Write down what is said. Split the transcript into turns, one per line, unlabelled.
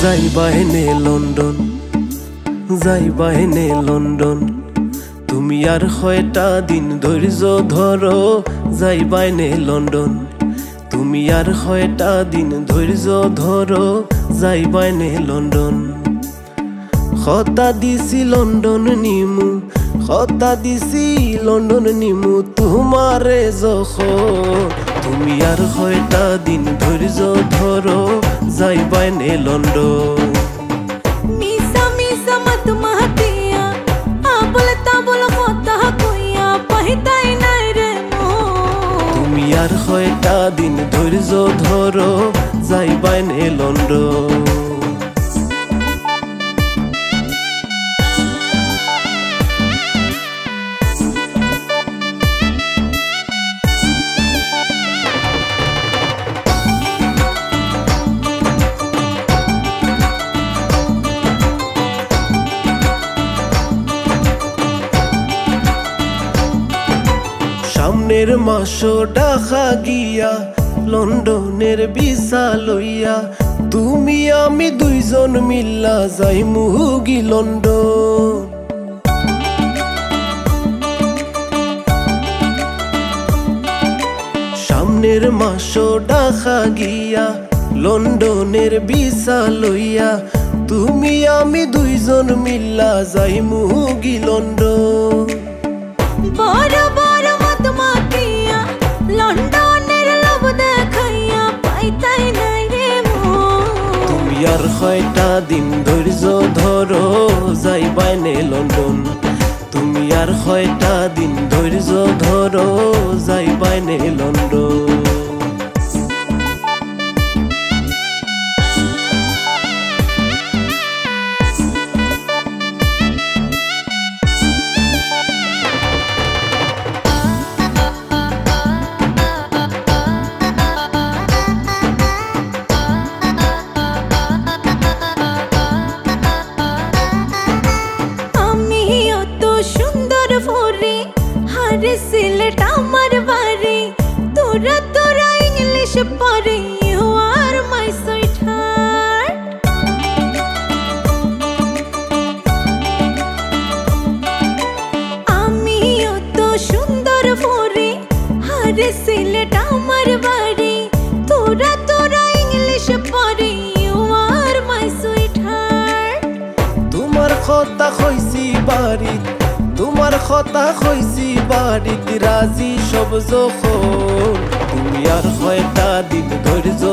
যাইবা হেনে লন্ডন, যাইবা হেনে লন্ডন, তুমি আর কয়টা দিন ধৈর্য ধরো। যাইবা হেনে লন্ডন, তুমি আর কয়টা দিন ধৈর্য ধরো। যাইবা হেনে লন্ডন, কথা দিছি লন্ডন নিমু, কথা দিছি লন্ডন নিমু তোমারে যখন। তুমি আর কয়টা দিন ধৈর্য ধরো। যাইবা হেনে লন্ডন।
মিশা মিশা মত মাতিয়া আবল তাবল কথা কইয়া পাইতাই নাই রে মন।
তুমি আর কয়টা দিন ধৈর্য ধরো। যাইবা হেনে লন্ডন। সামনের মাসো ঢাকা গিয়া লন্ডনের ভিসা লইয়া, তুমি আমি দুইজন মিল্লা যাইমু গি লন্ডন। সামনের মাসো ঢাকা গিয়া লন্ডনের ভিসা লইয়া, তুমি আমি দুইজন মিল্লা যাইমু গি লন্ডন।
বড় বড় মত মাতিয়া লন্ডনের লোভ দেখাইয়া পাইতাই নাই রে মন।
তুমি আর কয়টা দিন ধৈর্য ধরো। যাইবা হেনে লন্ডন, তুমি আর কয়টা দিন ধৈর্য ধরো। যাইবা হেনে লন্ডন।
হারে সিলেট আমার বাড়ি, তোরা তোরা ইংলিশ পড়ে you are my sweetheart. আমিও তো সুন্দর পড়ি, হারে সিলেট আমার বাড়ি, তোরা তোরা ইংলিশ পড়ে you are my sweetheart.
তোমার কথা কইছি বাড়িত, তোমার কথা কইছি বাড়িত রাজি সব যখন। তুমি আর কয়টা দিন ধৈর্য